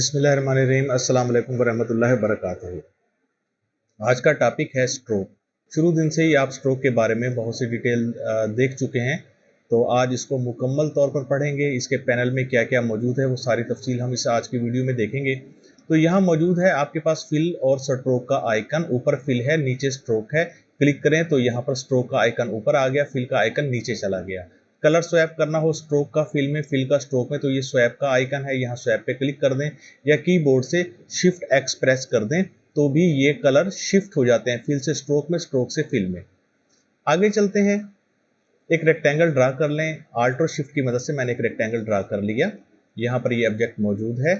बिस्मिल्लाहिर्रहमानिर्रहीम। अस्सलाम वालेकुम वरहमतुल्लाहि वबरकातुहू। आज का टॉपिक है स्ट्रोक। शुरू दिन से ही आप स्ट्रोक के बारे में बहुत सी डिटेल देख चुके हैं, तो आज इसको मुकम्मल तौर पर पढ़ेंगे। इसके पैनल में क्या क्या मौजूद है वो सारी तफसील हम इस आज की वीडियो में देखेंगे। तो यहाँ मौजूद है आपके पास फिल और स्ट्रोक का आइकन। ऊपर फिल है, नीचे स्ट्रोक है। क्लिक करें तो यहाँ पर स्ट्रोक का आइकन ऊपर आ गया, फिल का आइकन नीचे चला गया। कलर स्वैप करना हो स्ट्रोक का फिल में, फिल का स्ट्रोक में, तो ये स्वैप का आइकन है, यहाँ स्वैप पे क्लिक कर दें या कीबोर्ड से शिफ्ट एक्स प्रेस कर दें तो भी ये कलर शिफ्ट हो जाते हैं, फिल से स्ट्रोक में, स्ट्रोक से फिल में। आगे चलते हैं, एक रेक्टेंगल ड्रा कर लें। आल्ट और शिफ्ट की मदद से मैंने एक रेक्टेंगल ड्रा कर लिया। यहाँ पर ये ऑब्जेक्ट मौजूद है।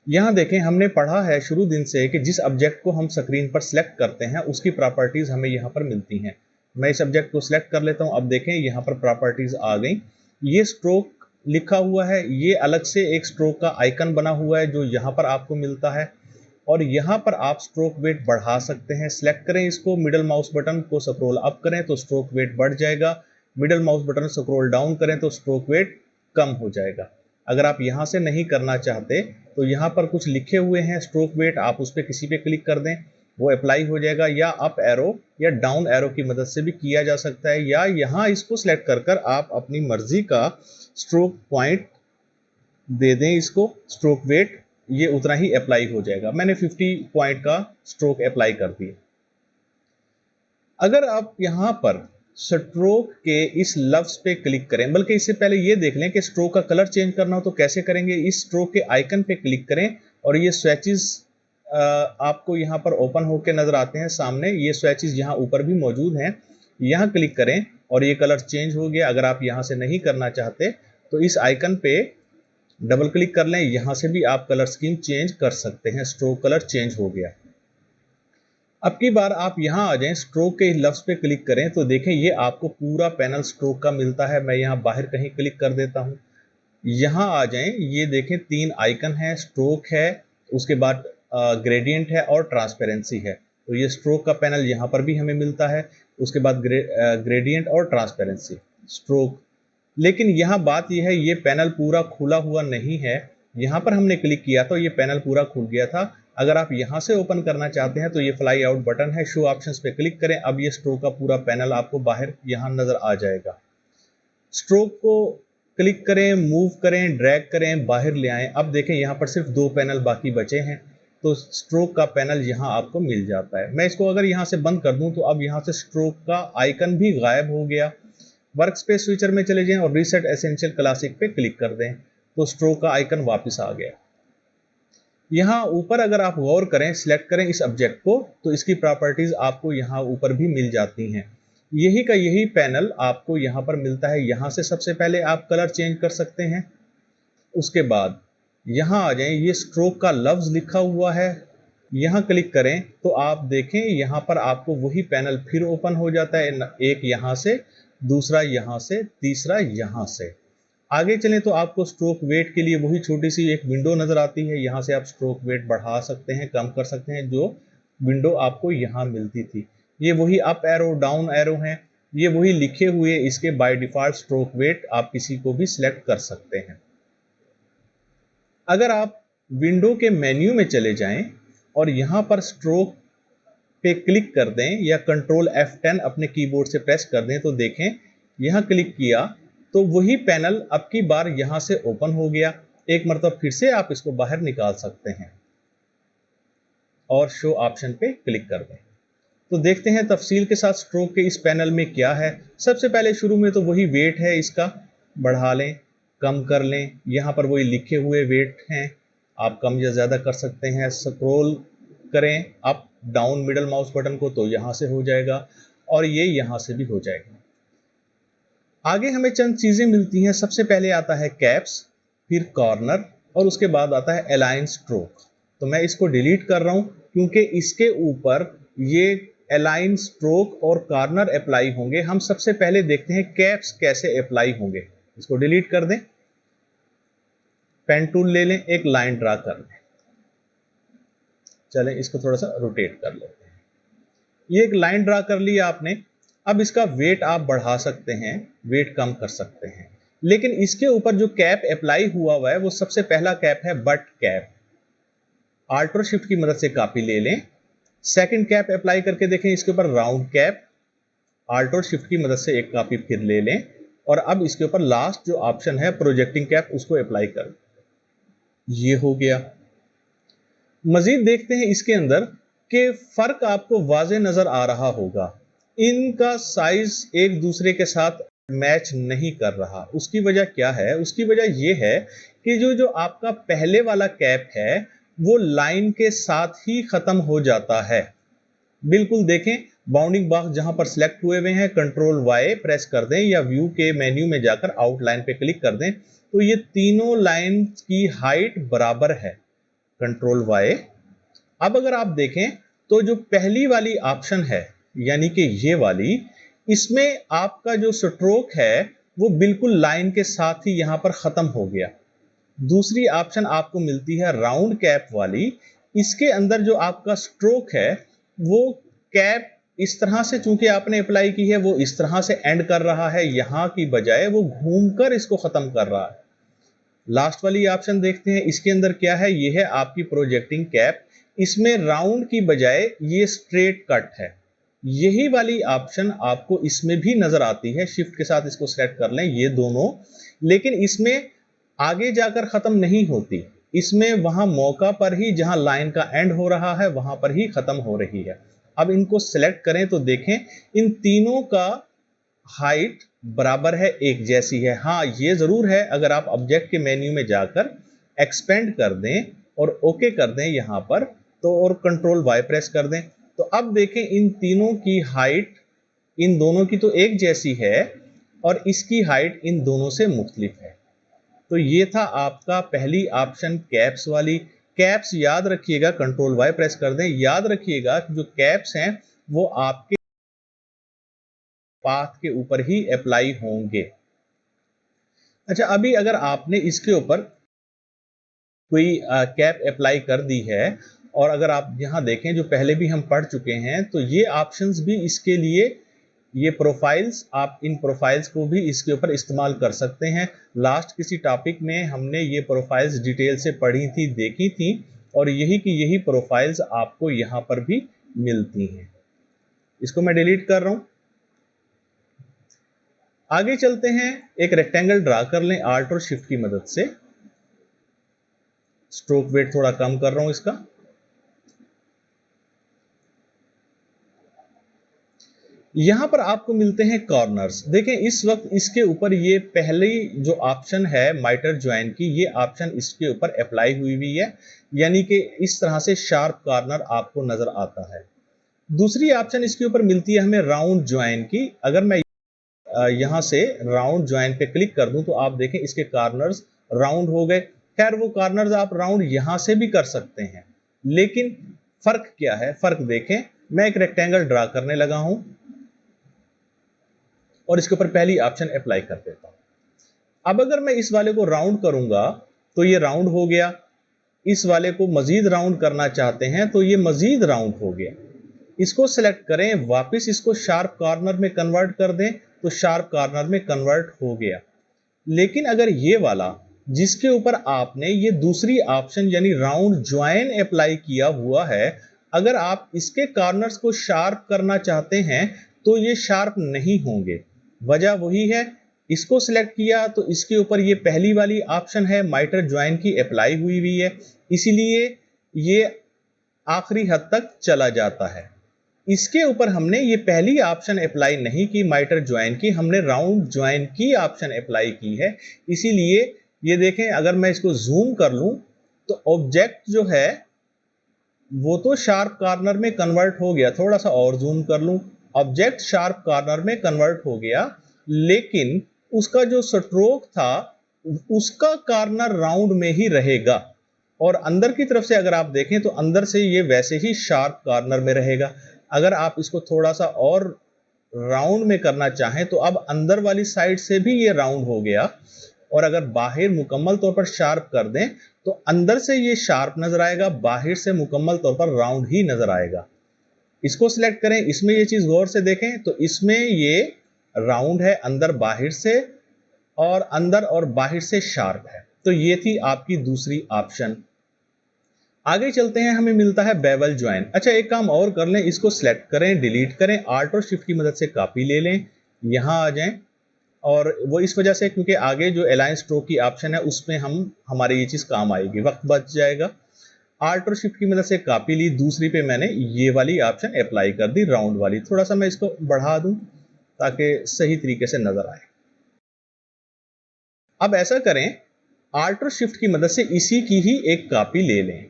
यहाँ देखें, हमने पढ़ा है शुरू दिन से कि जिस ऑब्जेक्ट को हम स्क्रीन पर सिलेक्ट करते हैं उसकी प्रॉपर्टीज हमें यहाँ पर मिलती हैं। मैं इस ऑब्जेक्ट को सिलेक्ट कर लेता हूँ। अब देखें यहाँ पर प्रॉपर्टीज आ गई। ये स्ट्रोक लिखा हुआ है, ये अलग से एक स्ट्रोक का आइकन बना हुआ है जो यहाँ पर आपको मिलता है। और यहाँ पर आप स्ट्रोक वेट बढ़ा सकते हैं। सिलेक्ट करें इसको, मिडल माउस बटन को स्क्रॉल अप करें तो स्ट्रोक वेट बढ़ जाएगा। Middle mouse button scroll down करें तो स्ट्रोक वेट कम हो जाएगा। अगर आप यहाँ से नहीं करना चाहते तो यहाँ पर कुछ लिखे हुए हैं स्ट्रोक वेट, आप उस पर किसी पे क्लिक कर दें, वो अप्लाई हो जाएगा। या अप एरो या डाउन एरो की मदद से भी किया जा सकता है, या यहाँ इसको सिलेक्ट कर आप अपनी मर्जी का स्ट्रोक पॉइंट दे दें इसको, स्ट्रोक वेट, ये उतना ही अप्लाई हो जाएगा। मैंने 50 पॉइंट का स्ट्रोक अप्लाई कर दिया। अगर आप यहाँ पर स्ट्रोक के इस लफ्ज पे क्लिक करें, बल्कि इससे पहले ये देख लें कि स्ट्रोक का कलर चेंज करना हो तो कैसे करेंगे। इस स्ट्रोक के आइकन पे क्लिक करें और ये स्विचेस आपको यहाँ पर ओपन होकर नजर आते हैं सामने। ये स्विचेस यहाँ ऊपर भी मौजूद हैं, यहाँ क्लिक करें और ये कलर चेंज हो गया। अगर आप यहाँ से नहीं करना चाहते तो इस आइकन पे डबल क्लिक कर लें, यहाँ से भी आप कलर स्कीम चेंज कर सकते हैं। स्ट्रोक कलर चेंज हो गया। अब की बार आप यहाँ आ जाएं, स्ट्रोक के लफ्ज पे क्लिक करें तो देखें ये आपको पूरा पैनल स्ट्रोक का मिलता है। मैं यहाँ बाहर कहीं क्लिक कर देता हूँ, यहाँ आ जाएं, ये देखें 3 आइकन है, स्ट्रोक है, उसके बाद ग्रेडियंट है और ट्रांसपेरेंसी है। तो ये स्ट्रोक का पैनल यहाँ पर भी हमें मिलता है, उसके बाद ग्रेडियंट और ट्रांसपेरेंसी, स्ट्रोक। लेकिन यहाँ बात यह है, ये पैनल पूरा खुला हुआ नहीं है। यहाँ पर हमने क्लिक किया तो ये पैनल पूरा खुल गया था। अगर आप यहाँ से ओपन करना चाहते हैं तो ये फ्लाई आउट बटन है, शो ऑप्शंस पे क्लिक करें। अब ये स्ट्रोक का पूरा पैनल आपको बाहर यहाँ नजर आ जाएगा। स्ट्रोक को क्लिक करें, मूव करें, ड्रैग करें, बाहर ले आएं। अब देखें यहाँ पर सिर्फ 2 पैनल बाकी बचे हैं, तो स्ट्रोक का पैनल यहाँ आपको मिल जाता है। मैं इसको अगर यहाँ से बंद कर दूं तो अब यहाँ से स्ट्रोक का आइकन भी गायब हो गया। वर्क स्पेस स्विचर में चले जाएं और रीसेट एसेंशियल क्लासिक पे क्लिक कर दें तो स्ट्रोक का आइकन वापस आ गया। यहाँ ऊपर अगर आप गौर करें, सिलेक्ट करें इस ऑब्जेक्ट को तो इसकी प्रॉपर्टीज आपको यहाँ ऊपर भी मिल जाती हैं। यही का यही पैनल आपको यहाँ पर मिलता है। यहाँ से सबसे पहले आप कलर चेंज कर सकते हैं। उसके बाद यहाँ आ जाएं, ये स्ट्रोक का लफ्ज लिखा हुआ है, यहाँ क्लिक करें तो आप देखें यहाँ पर आपको वही पैनल फिर ओपन हो जाता है। एक यहाँ से, दूसरा यहाँ से, तीसरा यहाँ से। आगे चलें तो आपको स्ट्रोक वेट के लिए वही छोटी सी एक विंडो नजर आती है। यहाँ से आप स्ट्रोक वेट बढ़ा सकते हैं, कम कर सकते हैं, जो विंडो आपको यहाँ मिलती थी। ये वही अप एरो, डाउन एरो हैं, ये वही लिखे हुए इसके बाय डिफॉल्ट स्ट्रोक वेट, आप किसी को भी सिलेक्ट कर सकते हैं। अगर आप विंडो के मेन्यू में चले जाएं और यहाँ पर स्ट्रोक पे क्लिक कर दें या कंट्रोल F10 अपने कीबोर्ड से प्रेस कर दें तो देखें यहाँ क्लिक किया तो वही पैनल अब की बार यहाँ से ओपन हो गया। एक मरतबा फिर से आप इसको बाहर निकाल सकते हैं और शो ऑप्शन पे क्लिक कर दें। तो देखते हैं तफसील के साथ स्ट्रोक के इस पैनल में क्या है। सबसे पहले शुरू में तो वही वेट है, इसका बढ़ा लें, कम कर लें। यहाँ पर वही लिखे हुए वेट हैं, आप कम या ज़्यादा कर सकते हैं। स्क्रॉल करें up down middle mouse button को तो यहाँ से हो जाएगा और ये यहाँ से भी हो जाएगा। आगे हमें चंद चीज़ें मिलती हैं। सबसे पहले आता है कैप्स, फिर कॉर्नर और उसके बाद आता है अलाइन स्ट्रोक। तो मैं इसको डिलीट कर रहा हूँ क्योंकि इसके ऊपर ये अलाइन स्ट्रोक और कॉर्नर अप्लाई होंगे। हम सबसे पहले देखते हैं कैप्स कैसे अप्लाई होंगे। इसको डिलीट कर दें, पेन टूल ले लें, एक लाइन ड्रा कर लें। चलें इसको थोड़ा सा रोटेट कर लेते हैं। ये एक लाइन ड्रा कर लिया आपने। अब इसका वेट आप बढ़ा सकते हैं, वेट कम कर सकते हैं। लेकिन इसके ऊपर जो कैप अप्लाई हुआ है वो सबसे पहला कैप है बट कैप। Alt और शिफ्ट की मदद से कॉपी ले लें। सेकंड कैप अप्लाई करके देखें इसके ऊपर राउंड कैप। Alt और शिफ्ट की मदद से एक कॉपी फिर ले लें और अब इसके ऊपर लास्ट जो ऑप्शन है प्रोजेक्टिंग कैप उसको अप्लाई कर। ये हो गया। मजीद देखते हैं इसके अंदर कि फर्क आपको वाजे नजर आ रहा होगा। इनका साइज एक दूसरे के साथ मैच नहीं कर रहा। उसकी वजह क्या है? उसकी वजह यह है कि जो जो आपका पहले वाला कैप है वो लाइन के साथ ही खत्म हो जाता है। बिल्कुल देखें, बाउंडिंग बॉक्स जहां पर सिलेक्ट हुए हुए हैं, कंट्रोल वाई प्रेस कर दें या व्यू के मेन्यू में जाकर आउटलाइन पे क्लिक कर दें तो ये तीनों लाइन की हाइट बराबर है। Control Y. अब अगर आप देखें तो जो पहली वाली ऑप्शन है यानी कि ये वाली, इसमें आपका जो स्ट्रोक है वो बिल्कुल लाइन के साथ ही यहां पर खत्म हो गया। दूसरी ऑप्शन आपको मिलती है राउंड कैप वाली। इसके अंदर जो आपका स्ट्रोक है वो कैप इस तरह से चूंकि आपने अप्लाई की है वो इस तरह से एंड कर रहा है, यहां की बजाय वो घूमकर इसको खत्म कर रहा है। लास्ट वाली ऑप्शन देखते हैं, इसके अंदर क्या है? ये है आपकी प्रोजेक्टिंग कैप। इसमें राउंड की बजाय ये स्ट्रेट कट है। यही वाली ऑप्शन आपको इसमें भी नजर आती है। शिफ्ट के साथ इसको सेलेक्ट कर लें, ये दोनों। लेकिन इसमें आगे जाकर खत्म नहीं होती, इसमें वहां मौका पर ही जहां लाइन का एंड हो रहा है वहां पर ही खत्म हो रही है। अब इनको सेलेक्ट करें तो देखें इन तीनों का हाइट बराबर है, एक जैसी है। हाँ, ये जरूर है, अगर आप ऑब्जेक्ट के मेन्यू में जाकर एक्सपेंड कर दें और ओके कर दें यहां पर तो, और कंट्रोल वाई प्रेस कर दें तो अब देखें इन तीनों की हाइट इन दोनों की तो एक जैसी है और इसकी हाइट इन दोनों से मुख्तलिफ है। तो ये था आपका पहली ऑप्शन कैप्स वाली। कैप्स याद रखिएगा, कंट्रोल वाई प्रेस कर दें। याद रखिएगा कि जो कैप्स हैं वो आपके पाथ के ऊपर ही अप्लाई होंगे। अच्छा, अभी अगर आपने इसके ऊपर कोई कैप अप्लाई कर दी है और अगर आप यहां देखें जो पहले भी हम पढ़ चुके हैं तो ये ऑप्शंस भी इसके लिए, ये प्रोफाइल्स, आप इन प्रोफाइल्स को भी इसके ऊपर इस्तेमाल कर सकते हैं। लास्ट किसी टॉपिक में हमने ये प्रोफाइल्स डिटेल से पढ़ी थी, देखी थी और यही की यही प्रोफाइल्स आपको यहां पर भी मिलती हैं। इसको मैं डिलीट कर रहा हूं। आगे चलते हैं, एक रेक्टेंगल ड्रा कर लें आल्ट और शिफ्ट की मदद से। स्ट्रोक वेट थोड़ा कम कर रहा हूं इसका। यहां पर आपको मिलते हैं कॉर्नर्स। देखें इस वक्त इसके ऊपर ये पहली जो ऑप्शन है माइटर ज्वाइन की, ये ऑप्शन इसके ऊपर अप्लाई हुई है, यानी कि इस तरह से शार्प कॉर्नर आपको नजर आता है। दूसरी ऑप्शन इसके ऊपर मिलती है हमें राउंड ज्वाइन की। अगर मैं यहां से राउंड ज्वाइन पे क्लिक कर दूं तो आप देखें इसके कॉर्नर्स राउंड हो गए। खैर वो कॉर्नर्स आप राउंड यहां से भी कर सकते हैं, लेकिन फर्क क्या है? फर्क देखें, मैं एक रेक्टेंगल ड्रा करने लगा हूं और इसके ऊपर पहली ऑप्शन अप्लाई कर देता हूं। अब अगर मैं इस वाले को राउंड करूंगा तो ये राउंड हो गया। इस वाले को मजीद राउंड करना चाहते हैं तो ये मजीद राउंड हो गया। इसको सेलेक्ट करें, वापस इसको शार्प कॉर्नर में कन्वर्ट कर दें तो शार्प कॉर्नर में कन्वर्ट हो गया। लेकिन अगर ये वाला जिसके ऊपर आपने ये दूसरी ऑप्शन यानी राउंड ज्वाइन अप्लाई किया हुआ है, अगर आप इसके कॉर्नर्स को शार्प करना चाहते हैं तो ये शार्प नहीं होंगे। वजह वही है, इसको सिलेक्ट किया तो इसके ऊपर ये पहली वाली ऑप्शन है माइटर ज्वाइन की अप्लाई हुई है, इसीलिए ये आखिरी हद तक चला जाता है। इसके ऊपर हमने ये पहली ऑप्शन अप्लाई नहीं की माइटर ज्वाइन की, हमने राउंड ज्वाइन की ऑप्शन अप्लाई की है। इसीलिए ये देखें, अगर मैं इसको जूम कर लूं तो ऑब्जेक्ट जो है वो तो शार्प कॉर्नर में कन्वर्ट हो गया। थोड़ा सा और जूम कर लूं, ऑब्जेक्ट शार्प कॉर्नर में कन्वर्ट हो गया, लेकिन उसका जो स्ट्रोक था उसका कॉर्नर राउंड में ही रहेगा। और अंदर की तरफ से अगर आप देखें तो अंदर से ये वैसे ही शार्प कॉर्नर में रहेगा। अगर आप इसको थोड़ा सा और राउंड में करना चाहें तो अब अंदर वाली साइड से भी ये राउंड हो गया, और अगर बाहर मुकम्मल तौर पर शार्प कर दें तो अंदर से ये शार्प नजर आएगा, बाहर से मुकम्मल तौर पर राउंड ही नजर आएगा। इसको सिलेक्ट करें, इसमें ये चीज गौर से देखें तो इसमें ये राउंड है अंदर बाहर से, और अंदर और बाहर से शार्प है। तो ये थी आपकी दूसरी ऑप्शन। आगे चलते हैं, हमें मिलता है बेवल ज्वाइन। अच्छा, एक काम और कर लें, इसको सिलेक्ट करें, डिलीट करें, आल्ट और शिफ्ट की मदद से कॉपी ले लें, यहाँ आ जाएं। और वो इस वजह से क्योंकि आगे जो अलाइन स्ट्रोक की ऑप्शन है उसमें हमारे ये चीज़ काम आएगी, वक्त बच जाएगा। आल्ट और शिफ्ट की मदद से कॉपी ली, दूसरी पे मैंने ये वाली ऑप्शन अप्लाई कर दी, राउंड वाली। थोड़ा सा मैं इसको बढ़ा दूं ताकि सही तरीके से नजर आए। अब ऐसा करें, आल्ट और शिफ्ट की मदद से इसी की ही एक कॉपी ले लें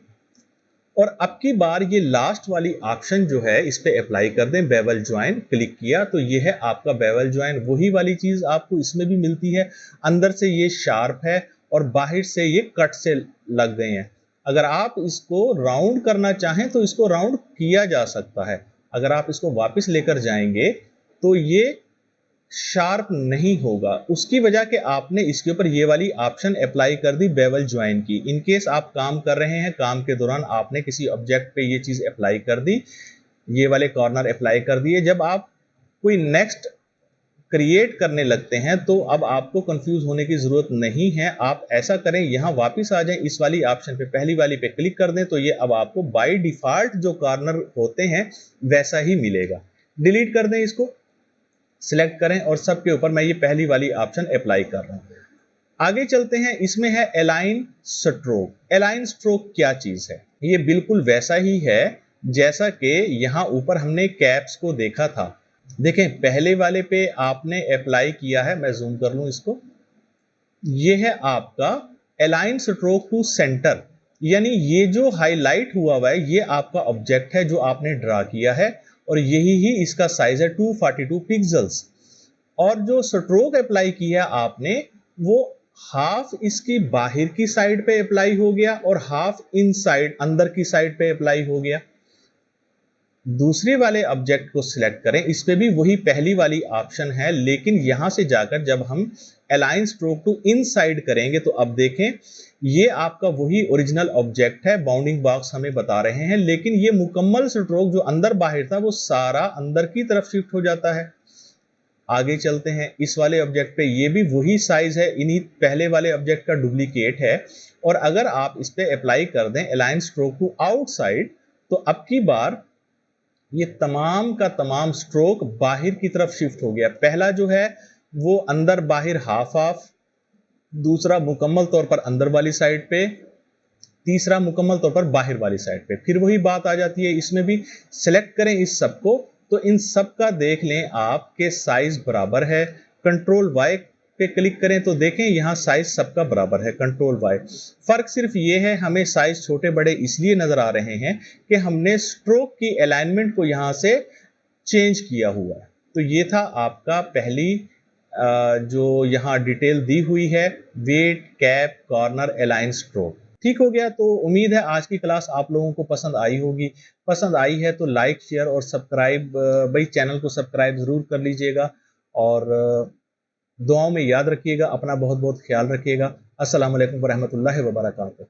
और अब की बार ये लास्ट वाली ऑप्शन जो है इस पे अप्लाई कर दें, बेवल ज्वाइन। क्लिक किया तो ये है आपका बेवल ज्वाइन। वही वाली चीज आपको इसमें भी मिलती है, अंदर से ये शार्प है और बाहर से ये कट से लग गए हैं। अगर आप इसको राउंड करना चाहें तो इसको राउंड किया जा सकता है। अगर आप इसको वापस लेकर जाएंगे तो ये शार्प नहीं होगा, उसकी वजह कि आपने इसके ऊपर ये वाली ऑप्शन अप्लाई कर दी बेवल ज्वाइन की। इन केस आप काम कर रहे हैं, काम के दौरान आपने किसी ऑब्जेक्ट पे ये चीज अप्लाई कर दी, ये वाले कॉर्नर अप्लाई कर दिए, जब आप कोई नेक्स्ट क्रिएट करने लगते हैं तो अब आपको कंफ्यूज होने की जरूरत नहीं है। आप ऐसा करें, यहाँ वापस आ जाएं, इस वाली ऑप्शन पे, पहली वाली पे क्लिक कर दें तो ये अब आपको बाय डिफॉल्ट जो कॉर्नर होते हैं वैसा ही मिलेगा। डिलीट कर दें, इसको सिलेक्ट करें और सबके ऊपर मैं ये पहली वाली ऑप्शन अप्लाई कर रहा हूं। आगे चलते हैं, इसमें है अलाइन स्ट्रोक। अलाइन स्ट्रोक क्या चीज है? ये बिल्कुल वैसा ही है जैसा कि यहां ऊपर हमने कैप्स को देखा था। देखें, पहले वाले पे आपने अप्लाई किया है, मैं जूम कर लूं इसको, ये है आपका अलाइन स्ट्रोक टू सेंटर, यानी ये जो हाईलाइट हुआ हुआ है ये आपका ऑब्जेक्ट है जो आपने ड्रा किया है और यही ही इसका साइज है 242 पिक्सल्स। और जो स्ट्रोक अप्लाई किया आपने वो हाफ इसकी बाहर की साइड पे अप्लाई हो गया और हाफ इनसाइड अंदर की साइड पे अप्लाई हो गया। दूसरे वाले ऑब्जेक्ट को सिलेक्ट करें, इस पे भी वही पहली वाली ऑप्शन है, लेकिन यहां से जाकर जब हम अलाइन स्ट्रोक टू इनसाइड करेंगे तो अब देखें ये आपका वही ओरिजिनल ऑब्जेक्ट है, बाउंडिंग बॉक्स हमें बता रहे हैं, लेकिन ये मुकम्मल स्ट्रोक जो अंदर बाहर था वो सारा अंदर की तरफ शिफ्ट हो जाता है। आगे चलते हैं, इस वाले ऑब्जेक्ट पे ये भी वही साइज है, इन्हीं पहले वाले ऑब्जेक्ट का डुप्लीकेट है। और अगर आप इस पे अप्लाई कर दें अलाइन स्ट्रोक टू आउटसाइड तो अब की बार ये तमाम का तमाम स्ट्रोक बाहर की तरफ शिफ्ट हो गया। पहला जो है वो अंदर बाहर हाफ हाफ, दूसरा मुकम्मल तौर पर अंदर वाली साइड पे, तीसरा मुकम्मल तौर पर बाहर वाली साइड पे। फिर वही बात आ जाती है, इसमें भी सिलेक्ट करें इस सबको तो इन सब का देख लें आपके साइज बराबर है। कंट्रोल वाई पे क्लिक करें तो देखें यहाँ साइज सबका बराबर है, कंट्रोल वाई। फर्क सिर्फ ये है, हमें साइज छोटे बड़े इसलिए नजर आ रहे हैं कि हमने स्ट्रोक की अलाइनमेंट को यहाँ से चेंज किया हुआ है। तो ये था आपका पहली जो यहाँ डिटेल दी हुई है, weight, cap, corner, align, stroke. ठीक हो गया। तो उम्मीद है आज की क्लास आप लोगों को पसंद आई होगी। पसंद आई है तो लाइक, शेयर और सब्सक्राइब, भाई चैनल को सब्सक्राइब जरूर कर लीजिएगा और दुआओं में याद रखिएगा, अपना बहुत बहुत ख्याल रखिएगा। अस्सलाम वालेकुम व रहमतुल्लाहि व बरकातुहू।